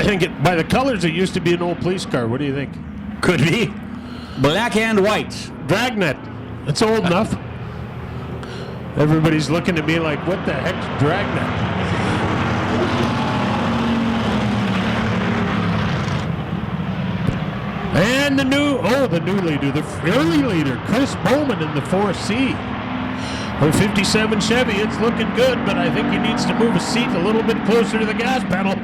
think by the colors, it used to be an old police car. What do you think? Could be. Black and white. Dragnet. It's old enough. Everybody's looking at me like, what the heck's Dragnet? And the new leader, the early leader, Chris Bowman in the 4C. Her 57 Chevy, it's looking good, but I think he needs to move his seat a little bit closer to the gas pedal.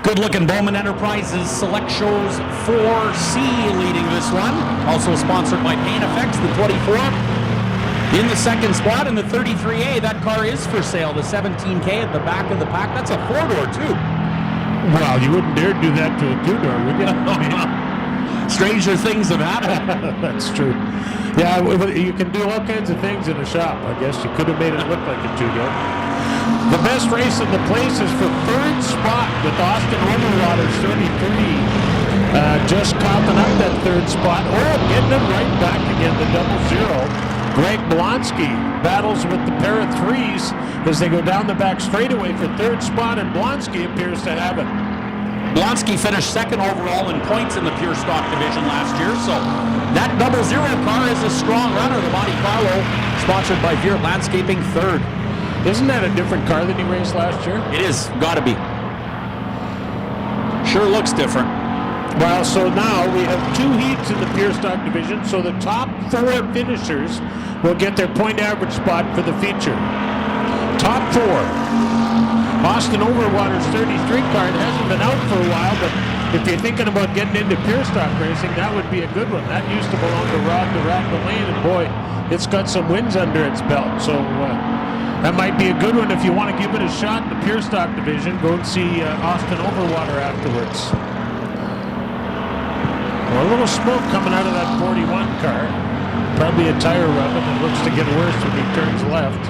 Good-looking Bowman Enterprises Select Shows 4C leading this one. Also sponsored by Paint Effects, the 24. In the second spot in the 33A, that car is for sale. The 17K at the back of the pack. That's a four-door, too. Well, you wouldn't dare do that to a two-door, would you? Stranger things have happened. That's true. Yeah, you can do all kinds of things in a shop. I guess you could have made it look like a two-door. The best race in the place is for third spot with Austin Overwater's 33. Just coughing up that third spot. Oh, getting him right back again, the 00. Greg Blonsky battles with the pair of threes as they go down the back straightaway for third spot, and Blonsky appears to have it. Blonsky finished second overall in points in the pure stock division last year, so that 00 car is a strong runner. The Monte Carlo, sponsored by Veer Landscaping, third. Isn't that a different car than he raced last year? It is, gotta be. Sure looks different. Well, so now we have two heats in the pure stock division, so the top four finishers will get their point average spot for the feature. Top four. Austin Overwater's 33 car, it hasn't been out for a while, but if you're thinking about getting into pure stock racing, that would be a good one. That used to belong to Rod the Rat Lane, and boy, it's got some wins under its belt, so that might be a good one if you want to give it a shot in the pure stock division. Go and see Austin Overwater afterwards. Well, a little smoke coming out of that 41 car. Probably a tire rub, and it looks to get worse when he turns left.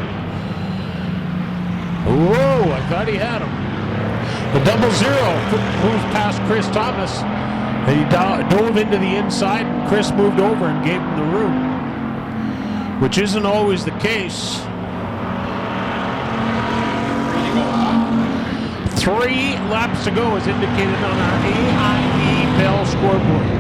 Whoa, I thought he had him. The 00 moves past Chris Thomas. He dove into the inside, and Chris moved over and gave him the room, which isn't always the case. 3 laps to go as indicated on our AIE Bell scoreboard.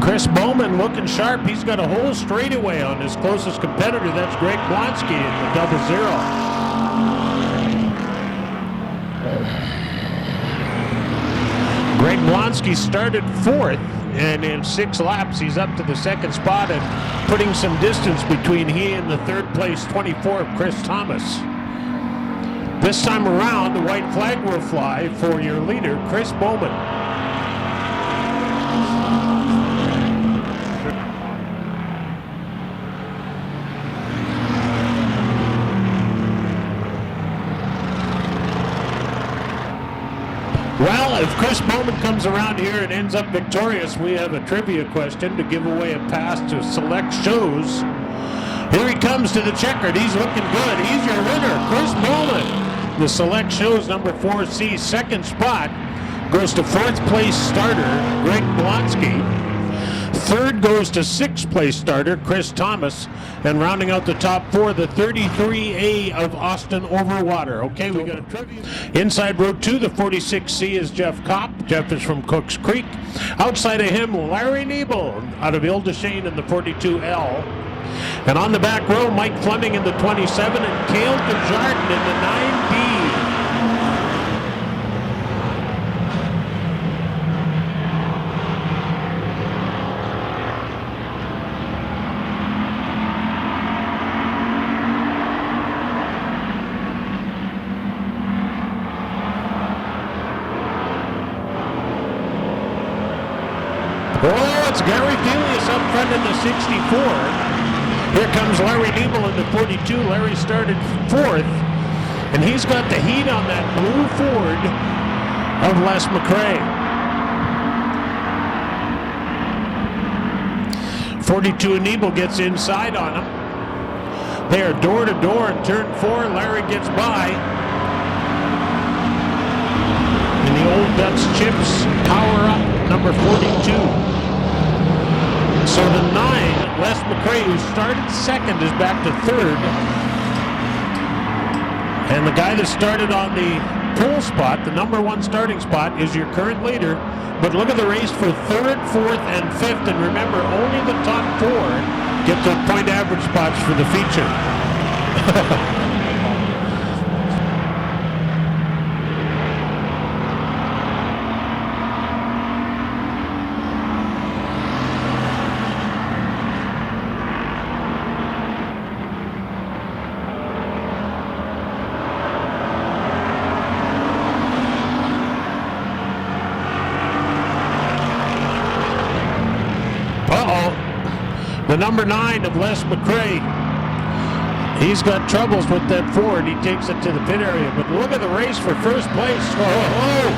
Chris Bowman looking sharp. He's got a whole straightaway on his closest competitor. That's Greg Blonsky in the 00. Greg Blonsky started 4th, and in 6 laps he's up to the 2nd spot and putting some distance between he and the 3rd place 24 of Chris Thomas. This time around, the white flag will fly for your leader, Chris Bowman. Well, if Chris Bowman comes around here and ends up victorious, we have a trivia question to give away a pass to Select Shows. Here he comes to the checkered. He's looking good. He's your winner, Chris Bowman. The Select Shows number 4C 2nd spot goes to 4th place starter, Greg Blonsky. 3rd goes to 6th place starter, Chris Thomas. And rounding out the top 4, the 33A of Austin Overwater. Okay, we got a trivia. Inside row 2, the 46C is Jeff Kopp. Jeff is from Cooks Creek. Outside of him, Larry Nebel out of Ile-des-Shane in the 42L. And on the back row, Mike Fleming in the 27 and Cale Desjardins in the 9B. Oh, it's Gary Felius up front in the 64. Here comes Larry Nebel in the 42. Larry started 4th, and he's got the heat on that blue Ford of Les McRae. 42 and Nebel gets inside on him. They are door to door in turn 4. Larry gets by. And the Old Ducks chips power up number 42. So the 9, Les McRae, who started second, is back to third. And the guy that started on the pole spot, the number 1 starting spot, is your current leader. But look at the race for 3rd, 4th, and 5th. And remember, only the top 4 get the point average spots for the feature. The number 9 of Les McRae, he's got troubles with that Ford. He takes it to the pit area. But look at the race for first place. Oh.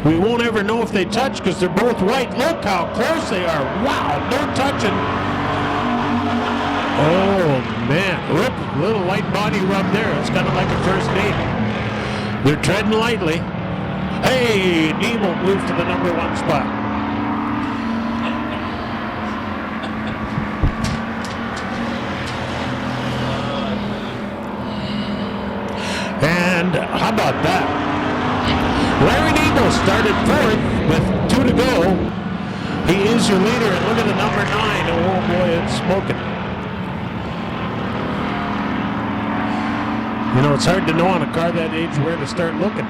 We won't ever know if they touch because they're both white. Look how close they are. Wow, no touching. Oh, man. Whoop, little light body rub there. It's kind of like a first date. They're treading lightly. Hey, Nebel moves to the number 1 spot. And how about that? Larry Nebel started 4th with 2 to go. He is your leader, and look at the number 9. Oh boy, it's smoking. You know, it's hard to know on a car that age where to start looking.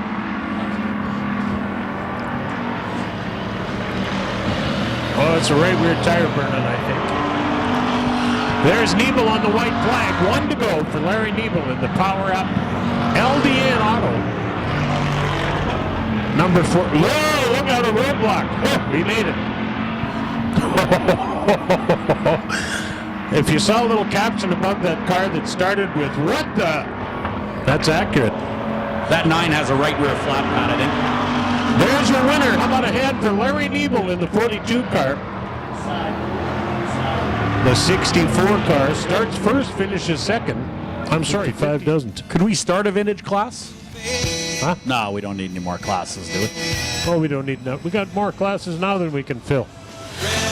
Oh, it's a right rear tire burning, I think. There's Nebel on the white flag. 1 to go for Larry Nebel in the Power Up LDN Auto. Number 4. Whoa, look out, a roadblock. Oh, he made it. If you saw a little caption above that car that started with, what the? That's accurate. That 9 has a right rear flat pad, I think. There's your winner. How about a hand for Larry Nebel in the 42 car? The 64 car starts first, finishes second. I'm sorry, 5 doesn't. Could we start a vintage class? Huh? No, we don't need any more classes, do we? Oh, we don't need enough. We got more classes now than we can fill.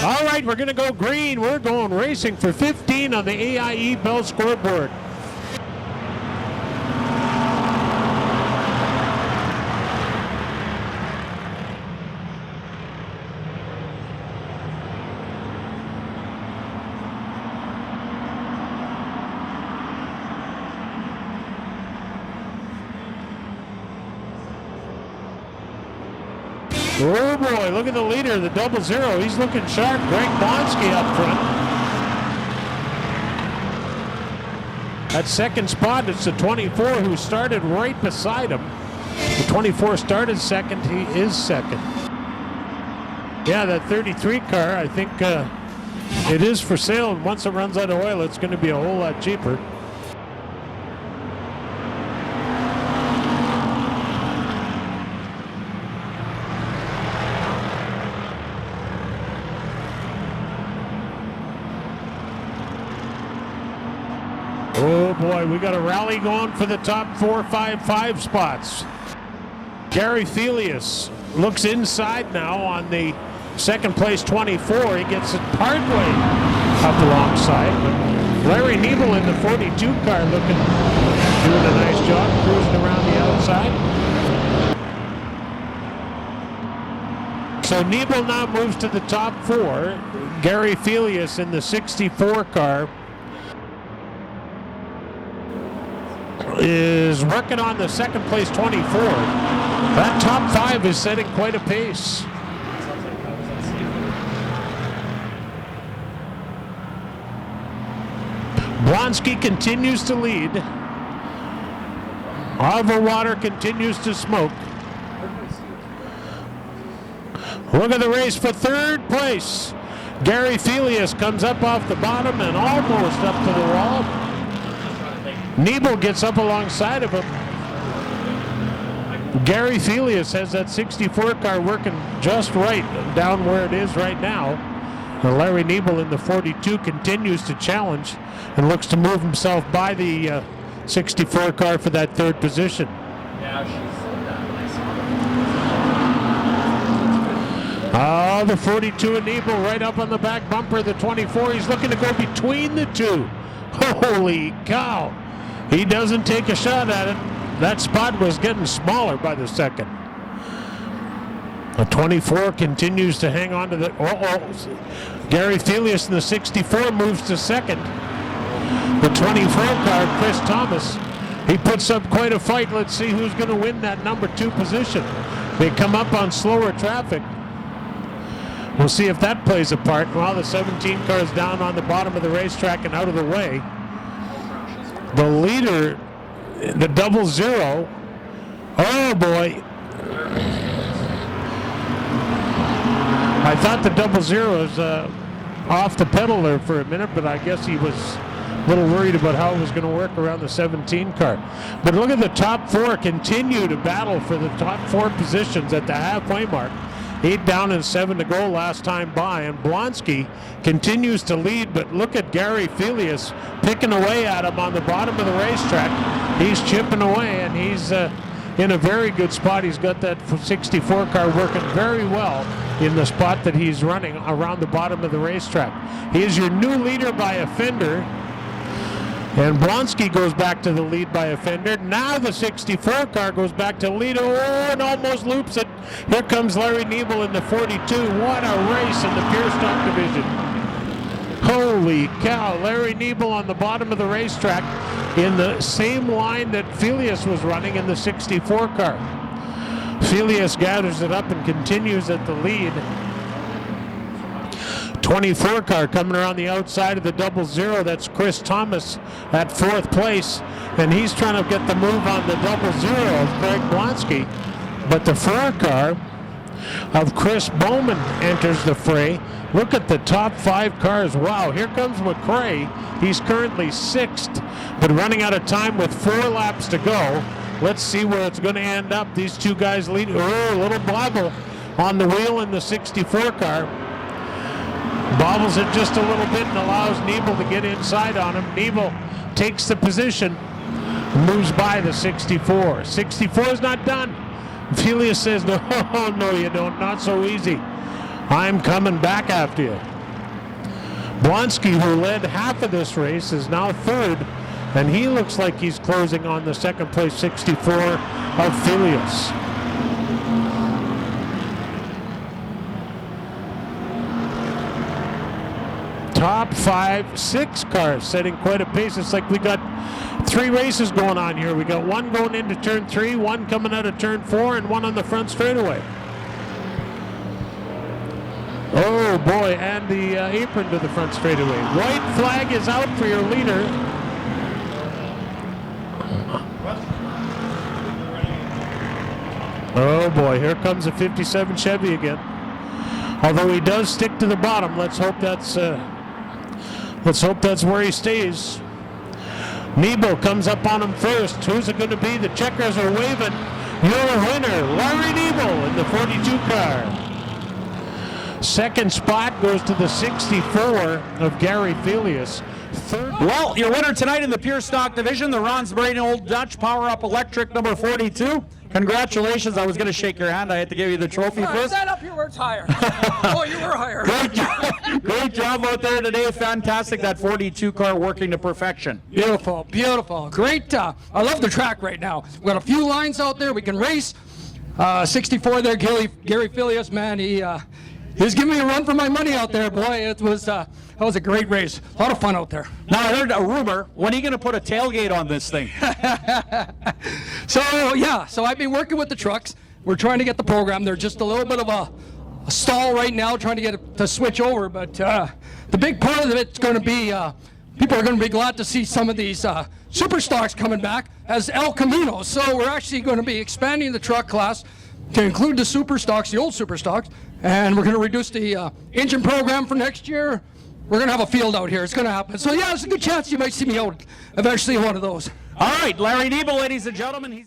All right, we're going to go green. We're going racing for 15 on the AIE Bell scoreboard. Oh boy, look at the leader, the 00. He's looking sharp. Greg Bonsky up front. At second spot, it's the 24 who started right beside him. The 24 started second. He is second. Yeah, that 33 car, I think it is for sale. And once it runs out of oil, it's going to be a whole lot cheaper. Oh boy, we got a rally going for the top 4, 5, 5 spots. Gary Felius looks inside now on the second place 24. He gets it partway up alongside. But Larry Nebel in the 42 car doing a nice job cruising around the outside. So Nebel now moves to the top 4. Gary Felius in the 64 car is working on the second place 24. That top 5 is setting quite a pace. Blonsky continues to lead. Water continues to smoke. Look at the race for third place. Gary Felius comes up off the bottom and almost up to the wall. Nebel gets up alongside of him. Gary Felius has that 64 car working just right down where it is right now. And Larry Nebel in the 42 continues to challenge and looks to move himself by the 64 car for that third position. Oh, the 42 of Nebel right up on the back bumper of the 24. He's looking to go between the two. Holy cow. He doesn't take a shot at it. That spot was getting smaller by the second. The 24 continues to hang on to the... Gary Felius in the 64 moves to second. The 24 car, Chris Thomas, he puts up quite a fight. Let's see who's going to win that number 2 position. They come up on slower traffic. We'll see if that plays a part. Well, the 17 car is down on the bottom of the racetrack and out of the way. The leader, the 00. Oh boy. I thought the 00 was off the pedal there for a minute, but I guess he was a little worried about how it was going to work around the 17 car. But look at the top 4 continue to battle for the top 4 positions at the halfway mark. 8 down and 7 to go last time by, and Blonsky continues to lead, but look at Gary Felius picking away at him on the bottom of the racetrack. He's chipping away, and he's in a very good spot. He's got that 64 car working very well in the spot that he's running around the bottom of the racetrack. He is your new leader by a fender. And Blonsky goes back to the lead by a fender. Now the 64 car goes back to lead. Oh, and almost loops it. Here comes Larry Nebel in the 42. What a race in the pure stock division. Holy cow. Larry Nebel on the bottom of the racetrack in the same line that Felius was running in the 64 car. Felius gathers it up and continues at the lead. 24 car coming around the outside of the 00. That's Chris Thomas at 4th place, and he's trying to get the move on the 00 of Craig Blonsky. But the 4 car of Chris Bowman enters the fray. Look at the top 5 cars. Wow, here comes McRae. He's currently 6th, but running out of time with 4 laps to go. Let's see where it's going to end up. These 2 guys lead. Oh, a little bobble on the wheel in the 64 car. Bobbles it just a little bit and allows Nebel to get inside on him. Nebel takes the position, moves by the 64. 64 is not done. Felius says, no, no, you don't. Not so easy. I'm coming back after you. Blonsky, who led half of this race, is now 3rd, and he looks like he's closing on the 2nd place 64 of Felius. Top 5, 6 cars setting quite a pace. It's like we got 3 races going on here. We got 1 going into turn 3, 1 coming out of turn 4, and 1 on the front straightaway. Oh boy, and the apron to the front straightaway. White flag is out for your leader. Oh boy, here comes a 57 Chevy again. Although he does stick to the bottom, let's hope that's where he stays. Nebel comes up on him first. Who's it going to be? The checkers are waving. Your winner, Larry Nebel in the 42 car. 2nd spot goes to the 64 of Gary Felius. 3rd. Well, your winner tonight in the pure stock division, the Ronsbury Old Dutch Power Up Electric number 42. Congratulations. I was going to shake your hand. I had to give you the trophy first. Stand up, you were higher. Oh, you were higher. Great job out there today. Fantastic. That 42 car working to perfection. Beautiful, beautiful. Great. I love the track right now. We got a few lines out there. We can race. 64 there, Gary Felius, man. He's giving me a run for my money out there, boy. That was a great race. A lot of fun out there. Now, I heard a rumor. When are you going to put a tailgate on this thing? So I've been working with the trucks. We're trying to get the program. They're just a little bit of a stall right now, trying to get it to switch over. But the big part of it's going to be people are going to be glad to see some of these super stocks coming back as El Camino. So we're actually going to be expanding the truck class to include the super stocks, the old super stocks, and we're going to reduce the engine program for next year. We're going to have a field out here. It's going to happen. So yeah, there's a good chance you might see me out eventually in one of those. All right, Larry Nebel, ladies and gentlemen.